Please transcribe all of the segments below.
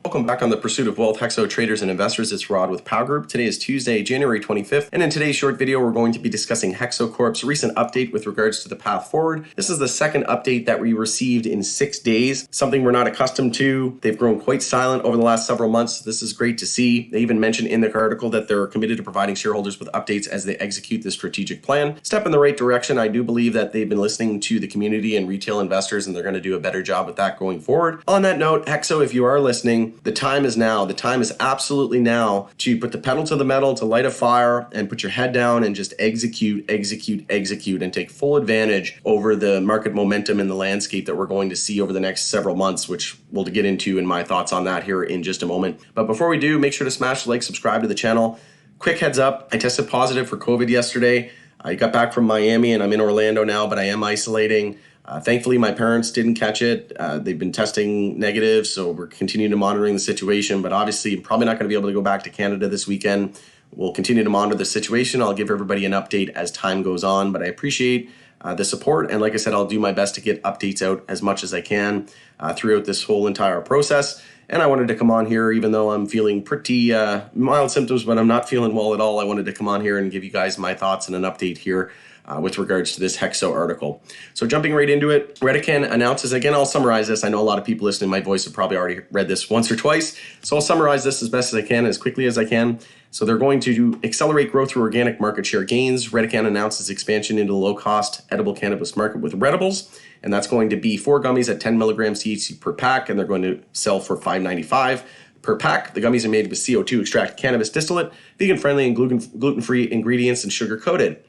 Welcome back on the Pursuit of Wealth, Hexo traders and investors. It's Rod with Power Group. Today is Tuesday, January 25th, and in today's short video, we're going to be discussing Hexo Corp's recent update with regards to the path forward. This is the second update that we received in 6 days, something we're not accustomed to. They've grown quite silent over the last several months. This is great to see. They even mentioned in the article that they're committed to providing shareholders with updates as they execute this strategic plan. Step in the right direction. I do believe that they've been listening to the community and retail investors, and they're going to do a better job with that going forward. On that note, Hexo, if you are listening, the time is now. The time is absolutely now to put the pedal to the metal, to light a fire and put your head down and just execute, and take full advantage over the market momentum and the landscape that we're going to see over the next several months, which we'll get into in my thoughts on that here in just a moment. But before we do, make sure to smash the like, subscribe to the channel. Quick heads up, I tested positive for COVID yesterday. I got back from Miami and I'm in Orlando now, but I am isolating. Thankfully, my parents didn't catch it. They've been testing negative, so we're continuing to monitoring the situation. But obviously, I'm probably not going to be able to go back to Canada this weekend. We'll continue to monitor the situation. I'll give everybody an update as time goes on. But I appreciate the support. And like I said, I'll do my best to get updates out as much as I can throughout this whole entire process. And I wanted to come on here, even though I'm feeling pretty mild symptoms, but I'm not feeling well at all. I wanted to come on here and give you guys my thoughts and an update here with regards to this Hexo article. So jumping right into it, Redecan announces, again, I'll summarize this. I know a lot of people listening to my voice have probably already read this once or twice. So I'll summarize this as best as I can, as quickly as I can. So they're going to accelerate growth through organic market share gains. Redecan announces expansion into the low-cost edible cannabis market with Redibles, and that's going to be 4 gummies at 10 milligrams THC per pack, and they're going to sell for $5.95 per pack. The gummies are made with CO2 extract cannabis distillate, vegan-friendly and gluten-free ingredients, and sugar-coated.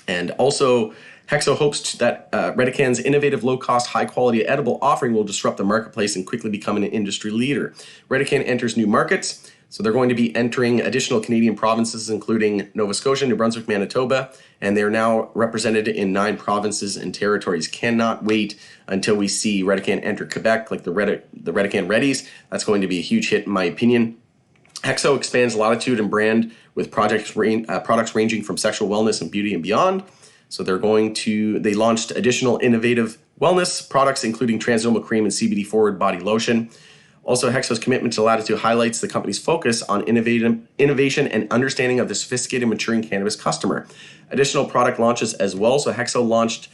And also, Hexo hopes that Redecan's innovative, low-cost, high-quality edible offering will disrupt the marketplace and quickly become an industry leader. Redecan enters new markets, so they're going to be entering additional Canadian provinces, including Nova Scotia, New Brunswick, Manitoba, and they're now represented in 9 provinces and territories. Cannot wait until we see Redecan enter Quebec, like the Redecan Reddies. That's going to be a huge hit, in my opinion. Hexo expands latitude and brand with products ranging from sexual wellness and beauty and beyond. So they launched additional innovative wellness products, including transdermal cream and CBD forward body lotion. Also, Hexo's commitment to latitude highlights the company's focus on innovation and understanding of the sophisticated maturing cannabis customer. Additional product launches as well. So Hexo launched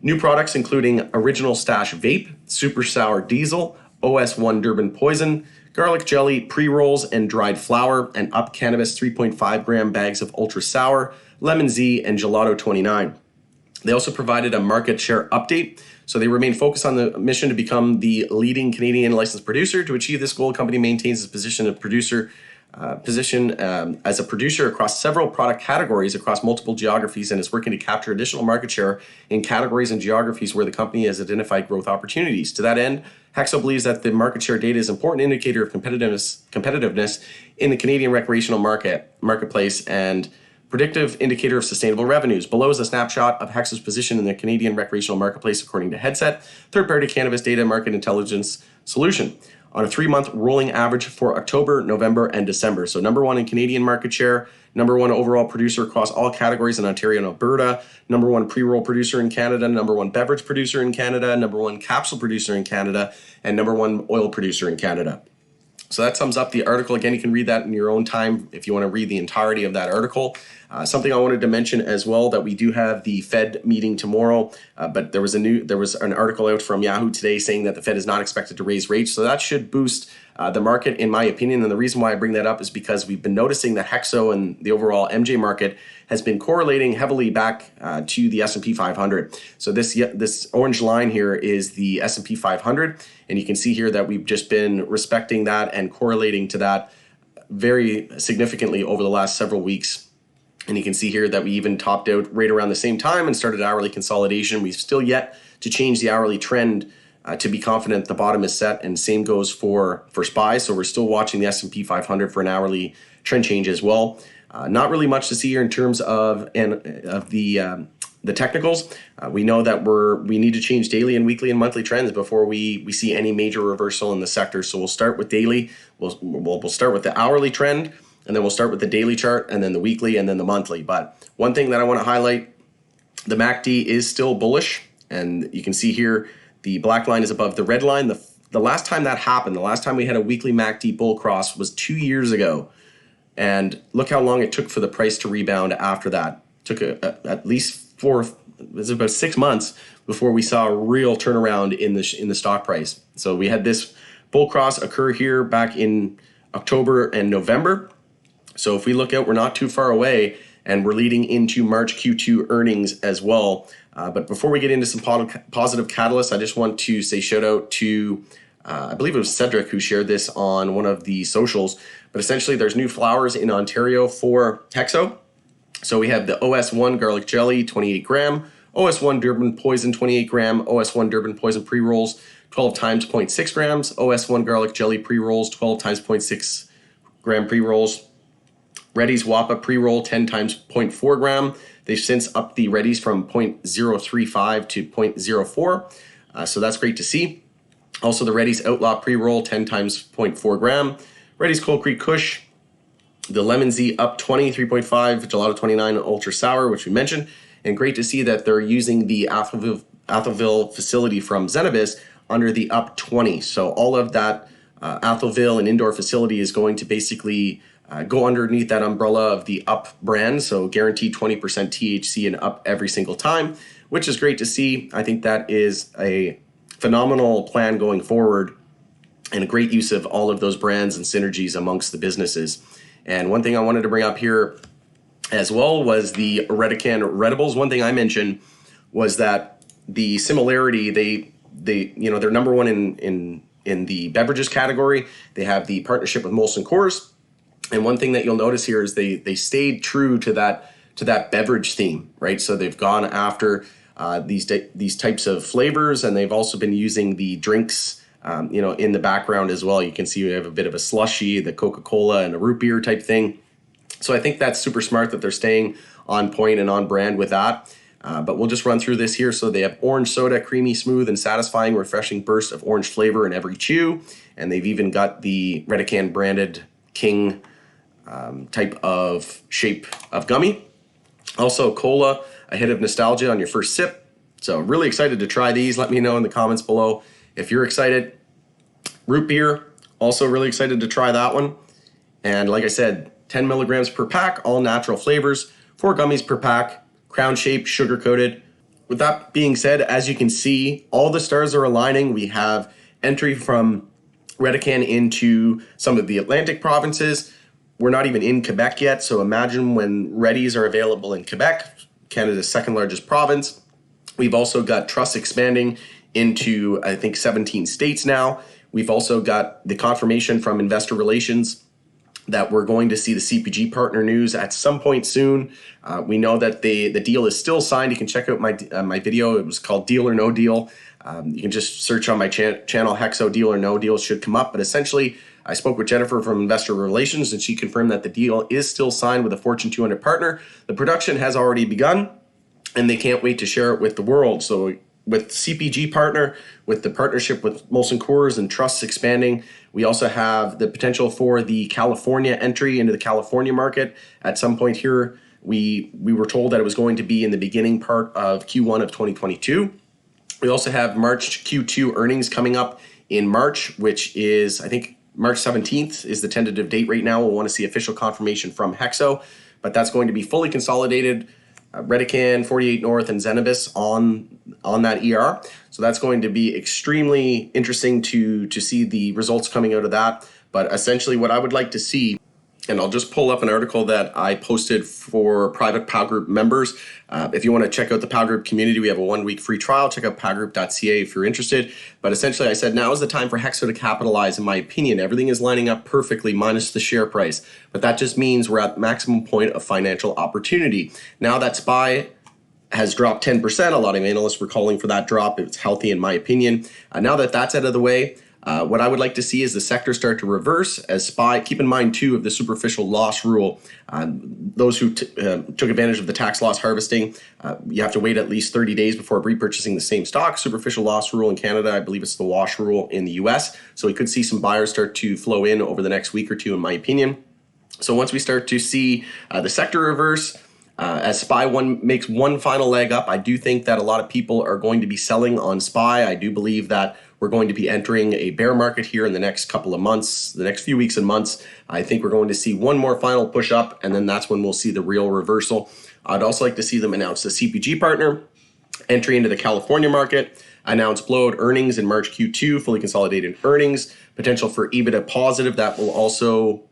new products, including Original Stash Vape, Super Sour Diesel, OS1 Durban Poison, garlic jelly, pre-rolls, and dried flower, and Up Cannabis 3.5 gram bags of Ultra Sour, Lemon Z, and Gelato 29. They also provided a market share update. So they remain focused on the mission to become the leading Canadian licensed producer. To achieve this goal, the company maintains its position as a producer across several product categories across multiple geographies, and is working to capture additional market share in categories and geographies where the company has identified growth opportunities. To that end, Hexo believes that the market share data is an important indicator of competitiveness in the Canadian recreational marketplace and predictive indicator of sustainable revenues. Below is a snapshot of Hexo's position in the Canadian recreational marketplace according to Headset, third-party cannabis data market intelligence solution, on a 3-month rolling average for October, November, and December. So number 1 in Canadian market share, number 1 overall producer across all categories in Ontario and Alberta, number 1 pre-roll producer in Canada, number 1 beverage producer in Canada, number 1 capsule producer in Canada, and number 1 oil producer in Canada. So that sums up the article. Again, you can read that in your own time if you want to read the entirety of that article. Something I wanted to mention as well, that we do have the Fed meeting tomorrow, but there was an article out from Yahoo today saying that the Fed is not expected to raise rates. So that should boost the market, in my opinion. And the reason why I bring that up is because we've been noticing that Hexo and the overall MJ market has been correlating heavily back to the S&P 500. So this orange line here is the S&P 500. And you can see here that we've just been respecting that and correlating to that very significantly over the last several weeks. And you can see here that we even topped out right around the same time and started hourly consolidation. We've still yet to change the hourly trend to be confident the bottom is set, and same goes for SPY. So we're still watching the S&P 500 for an hourly trend change as well. Not really much to see here in terms of the technicals. We know that we need to change daily and weekly and monthly trends before we see any major reversal in the sector. So we'll start with daily. We'll start with the hourly trend, and then we'll start with the daily chart, and then the weekly, and then the monthly. But one thing that I want to highlight, the MACD is still bullish, and you can see here the black line is above the red line. The the last time that happened, the last time we had a weekly MACD bull cross was 2 years ago. And look how long it took for the price to rebound after that. It took at least it was about 6 months before we saw a real turnaround in the stock price. So we had this bull cross occur here back in October and November. So if we look out, we're not too far away, and we're leading into March Q2 earnings as well. But before we get into some positive catalysts, I just want to say shout out to, I believe it was Cedric who shared this on one of the socials. But essentially, there's new flowers in Ontario for Hexo. So we have the OS1 garlic jelly, 28 gram, OS1 Durban poison, 28 gram, OS1 Durban poison pre-rolls, 12 times 0.6 grams, OS1 garlic jelly pre-rolls, 12 times 0.6 gram pre-rolls. Reddy's Wappa pre-roll, 10 times 0.4 gram. They've since upped the Reddy's from 0.035 to 0.04. So that's great to see. Also the Reddy's Outlaw pre-roll, 10 times 0.4 gram. Reddy's Cold Creek Kush, the Lemon Z up 20, 3.5, Gelato 29 Ultra Sour, which we mentioned. And great to see that they're using the Atholville facility from Zenabis under the up 20. So all of that Atholville and indoor facility is going to basically go underneath that umbrella of the up brand. So guaranteed 20% THC and up every single time, which is great to see. I think that is a phenomenal plan going forward and a great use of all of those brands and synergies amongst the businesses. And one thing I wanted to bring up here as well was the Redecan Redibles. One thing I mentioned was that the similarity, they they're number one in the beverages category. They have the partnership with Molson Coors. And one thing that you'll notice here is they stayed true to that beverage theme, right? So they've gone after these types of flavors, and they've also been using the drinks in the background as well. You can see we have a bit of a slushy, the Coca-Cola and a root beer type thing. So I think that's super smart that they're staying on point and on brand with that. But we'll just run through this here. So they have orange soda, creamy, smooth, and satisfying, refreshing burst of orange flavor in every chew. And they've even got the Redecan branded King type of shape of gummy. Also cola, a hit of nostalgia on your first sip. So really excited to try these. Let me know in the comments below if you're excited. Root beer, also really excited to try that one. And like I said, 10 milligrams per pack, all natural flavors, 4 gummies per pack, crown shape, sugar coated. With that being said, as you can see, all the stars are aligning. We have entry from Redecan into some of the Atlantic provinces. We're not even in Quebec yet, so imagine when Reddy's are available in Quebec, Canada's second largest province. We've also got Truss expanding into, I think, 17 states now. We've also got the confirmation from Investor Relations that we're going to see the CPG partner news at some point soon. We know that the deal is still signed. You can check out my video. It was called Deal or No Deal. You can just search on my channel, Hexo Deal or No Deal should come up. But essentially, I spoke with Jennifer from Investor Relations, and she confirmed that the deal is still signed with a Fortune 200 partner. The production has already begun, and they can't wait to share it with the world. So with CPG partner, with the partnership with Molson Coors and Truss expanding, we also have the potential for the California entry into the California market. At some point here, we were told that it was going to be in the beginning part of Q1 of 2022. We also have March Q2 earnings coming up in March, which is, I think, March 17th is the tentative date right now. We'll want to see official confirmation from Hexo, but that's going to be fully consolidated. Redecan, 48 North, and Zenabis on that ER. So that's going to be extremely interesting to see the results coming out of that. But essentially what I would like to see, and I'll just pull up an article that I posted for private POW Group members. If you want to check out the POW Group community, we have a 1-week free trial. Check out powgroup.ca if you're interested. But essentially I said now is the time for Hexo to capitalize. In my opinion, everything is lining up perfectly minus the share price. But that just means we're at maximum point of financial opportunity. Now that SPY has dropped 10%, a lot of analysts were calling for that drop. It's healthy in my opinion. Now that that's out of the way, what I would like to see is the sector start to reverse as SPY. Keep in mind, too, of the superficial loss rule. Those who took advantage of the tax loss harvesting, you have to wait at least 30 days before repurchasing the same stock. Superficial loss rule in Canada, I believe it's the wash rule in the US. So we could see some buyers start to flow in over the next week or two, in my opinion. So once we start to see the sector reverse, as SPY makes one final leg up, I do think that a lot of people are going to be selling on SPY. I do believe that we're going to be entering a bear market here in the next couple of months, the next few weeks and months. I think we're going to see one more final push up, and then that's when we'll see the real reversal. I'd also like to see them announce the CPG partner, entry into the California market, announce blowout earnings in March Q2, fully consolidated earnings, potential for EBITDA positive. That will also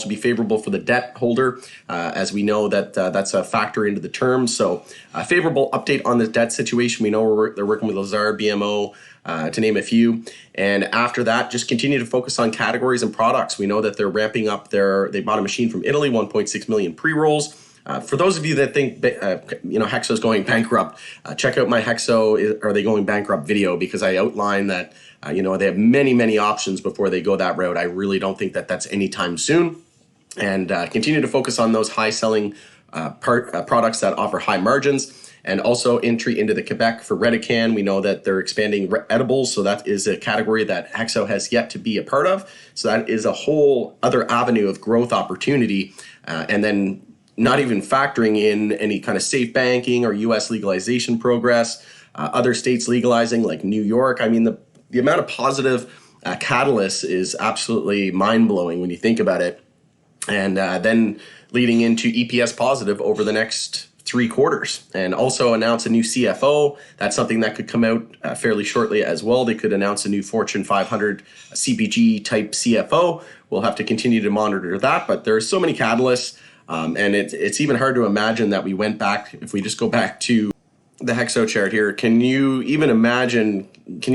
be favorable for the debt holder, as we know that that's a factor into the terms. So a favorable update on the debt situation. We know they're working with Lazard, BMO, to name a few. And after that, just continue to focus on categories and products. We know that they're ramping up they bought a machine from Italy, 1.6 million pre-rolls. For those of you that think Hexo's going bankrupt, check out my Hexo Are They Going Bankrupt video, because I outline that they have many options before they go that route. I really don't think that that's anytime soon. And continue to focus on those high selling products that offer high margins. And also entry into the Quebec for Redecan. We know that they're expanding edibles, so that is a category that Hexo has yet to be a part of. So that is a whole other avenue of growth opportunity. And then not even factoring in any kind of safe banking or U.S. legalization progress, other states legalizing like New York. I mean, the amount of positive catalysts is absolutely mind-blowing when you think about it. And then leading into EPS positive over the next 3 quarters, and also announce a new CFO. That's something that could come out fairly shortly as well. They could announce a new Fortune 500 CPG type CFO. We'll have to continue to monitor that, but there are so many catalysts. And it's even hard to imagine that we went back, if we just go back to the Hexo chart here, can you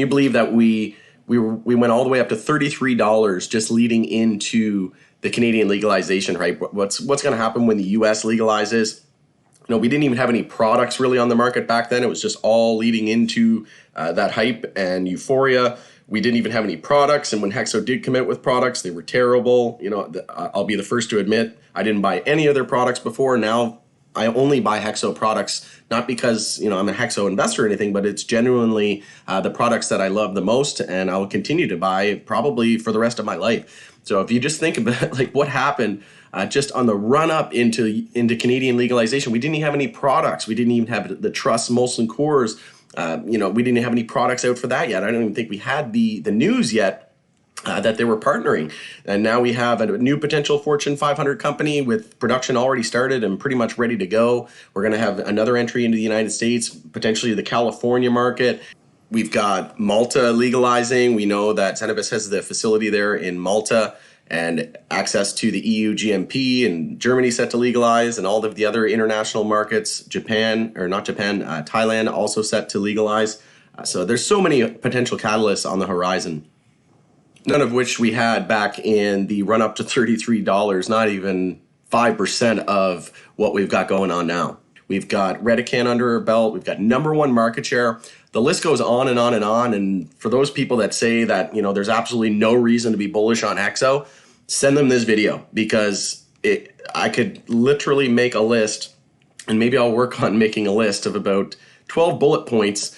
believe that we went all the way up to $33 just leading into the Canadian legalization, right? What's going to happen when the US legalizes? We didn't even have any products really on the market back then. It was just all leading into that hype and euphoria. We didn't even have any products, and when Hexo did come out with products, they were terrible. I'll be the first to admit I didn't buy any other products before. Now I only buy Hexo products, not because I'm a Hexo investor or anything, but it's genuinely the products that I love the most, and I will continue to buy probably for the rest of my life. So if you just think about like what happened just on the run up into Canadian legalization, we didn't even have any products. We didn't even have the Truss, Molson Coors. We didn't have any products out for that yet. I don't even think we had the news yet that they were partnering. And now we have a new potential Fortune 500 company with production already started and pretty much ready to go. We're going to have another entry into the United States, potentially the California market. We've got Malta legalizing. We know that Zenabis has the facility there in Malta, and access to the EU GMP, and Germany set to legalize, and all of the other international markets, Thailand also set to legalize. So there's so many potential catalysts on the horizon, none of which we had back in the run up to $33, not even 5% of what we've got going on now. We've got Redecan under our belt. We've got #1 market share. The list goes on and on and on. And for those people that say that, there's absolutely no reason to be bullish on Hexo, send them this video, because I could literally make a list, and maybe I'll work on making a list of about 12 bullet points.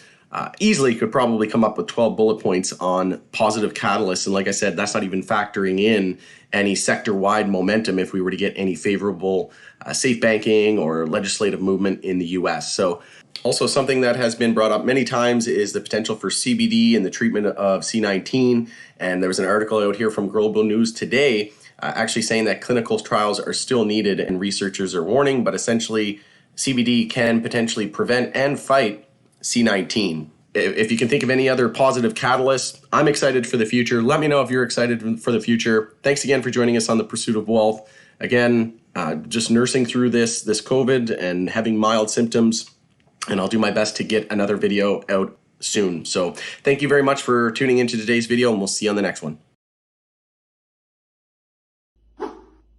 Easily could probably come up with 12 bullet points on positive catalysts. And like I said, that's not even factoring in any sector-wide momentum if we were to get any favorable safe banking or legislative movement in the US. So also something that has been brought up many times is the potential for CBD in the treatment of C19. And there was an article out here from Global News today actually saying that clinical trials are still needed and researchers are warning, but essentially CBD can potentially prevent and fight C19. If you can think of any other positive catalysts, I'm excited for the future. Let me know if you're excited for the future. Thanks again for joining us on The Pursuit of Wealth. Again, just nursing through this COVID and having mild symptoms, and I'll do my best to get another video out soon. So thank you very much for tuning into today's video, and we'll see you on the next one.